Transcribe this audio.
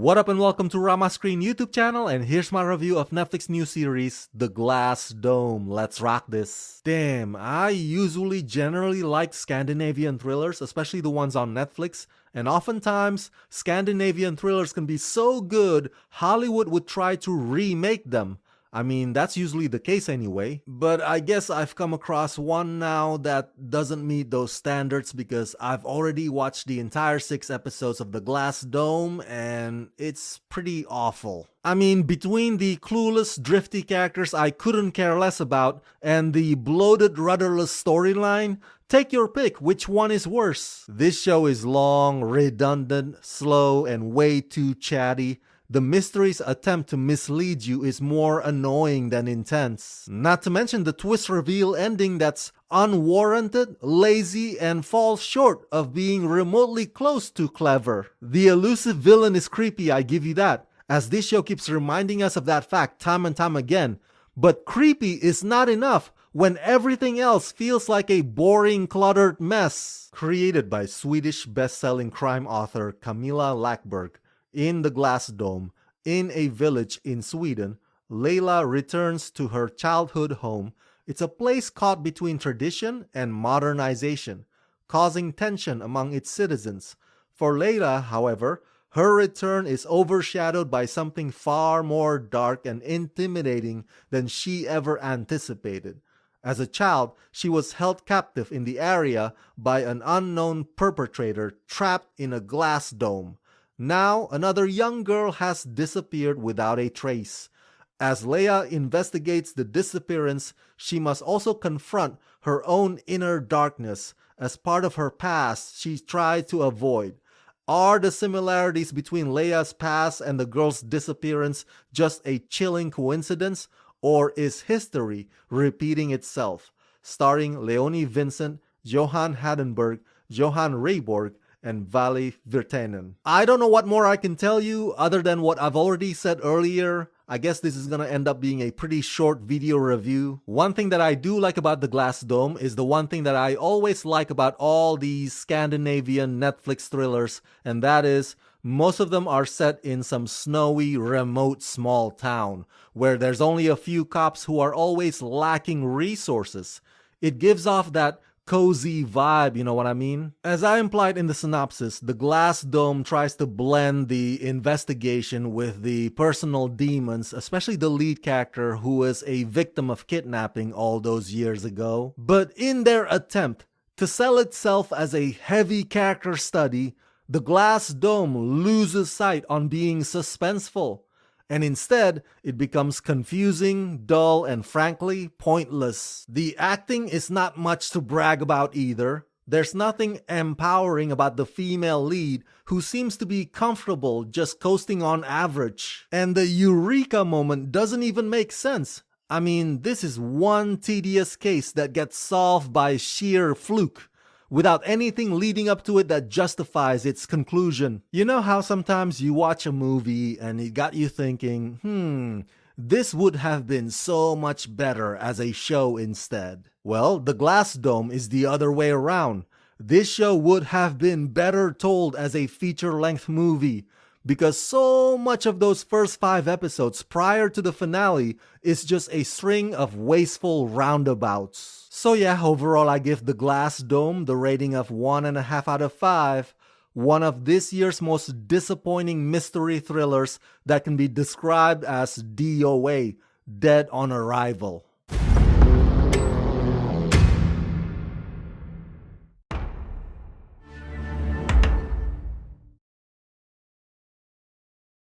What up and welcome to Rama Screen YouTube channel, and here's my review of Netflix new series, The Glass Dome. Let's rock this. Damn, I usually generally like Scandinavian thrillers, especially the ones on Netflix, and oftentimes Scandinavian thrillers can be so good, Hollywood would try to remake them. I mean, that's usually the case anyway, but I guess I've come across one now that doesn't meet those standards because I've already watched the entire 6 episodes of The Glass Dome and it's pretty awful. I mean, between the clueless, drifty characters I couldn't care less about and the bloated, rudderless storyline, take your pick, which one is worse? This show is long, redundant, slow, and way too chatty. The mystery's attempt to mislead you is more annoying than intense. Not to mention the twist reveal ending that's unwarranted, lazy, and falls short of being remotely close to clever. The elusive villain is creepy, I give you that, as this show keeps reminding us of that fact time and time again. But creepy is not enough when everything else feels like a boring, cluttered mess. Created by Swedish best-selling crime author Camilla Lackberg, in The Glass Dome, in a village in Sweden, Lejla returns to her childhood home. It's a place caught between tradition and modernization, causing tension among its citizens. For Lejla, however, her return is overshadowed by something far more dark and intimidating than she ever anticipated. As a child, she was held captive in the area by an unknown perpetrator trapped in a glass dome. Now, another young girl has disappeared without a trace. As Leia investigates the disappearance, she must also confront her own inner darkness as part of her past she tried to avoid. Are the similarities between Leia's past and the girl's disappearance just a chilling coincidence, or is history repeating itself? Starring Leonie Vincent, Johan Hadenberg, Johan Rayborg, and Vali Virtanen. I don't know what more I can tell you other than what I've already said earlier. I guess this is gonna end up being a pretty short video review. One thing that I do like about The Glass Dome is the one thing that I always like about all these Scandinavian Netflix thrillers, and that is most of them are set in some snowy, remote, small town where there's only a few cops who are always lacking resources. It gives off that cozy vibe, you know what I mean? As I implied in the synopsis, The Glass Dome tries to blend the investigation with the personal demons, especially the lead character who is a victim of kidnapping all those years ago. But in their attempt to sell itself as a heavy character study, The Glass Dome loses sight on being suspenseful. And instead, it becomes confusing, dull, and frankly, pointless. The acting is not much to brag about either. There's nothing empowering about the female lead, who seems to be comfortable just coasting on average. And the eureka moment doesn't even make sense. I mean, this is one tedious case that gets solved by sheer fluke, without anything leading up to it that justifies its conclusion. You know how sometimes you watch a movie and it got you thinking, this would have been so much better as a show instead. Well, The Glass Dome is the other way around. This show would have been better told as a feature-length movie, because so much of those first 5 episodes prior to the finale is just a string of wasteful roundabouts. So yeah, overall I give The Glass Dome the rating of 1.5 out of 5. One of this year's most disappointing mystery thrillers that can be described as DOA, Dead on Arrival.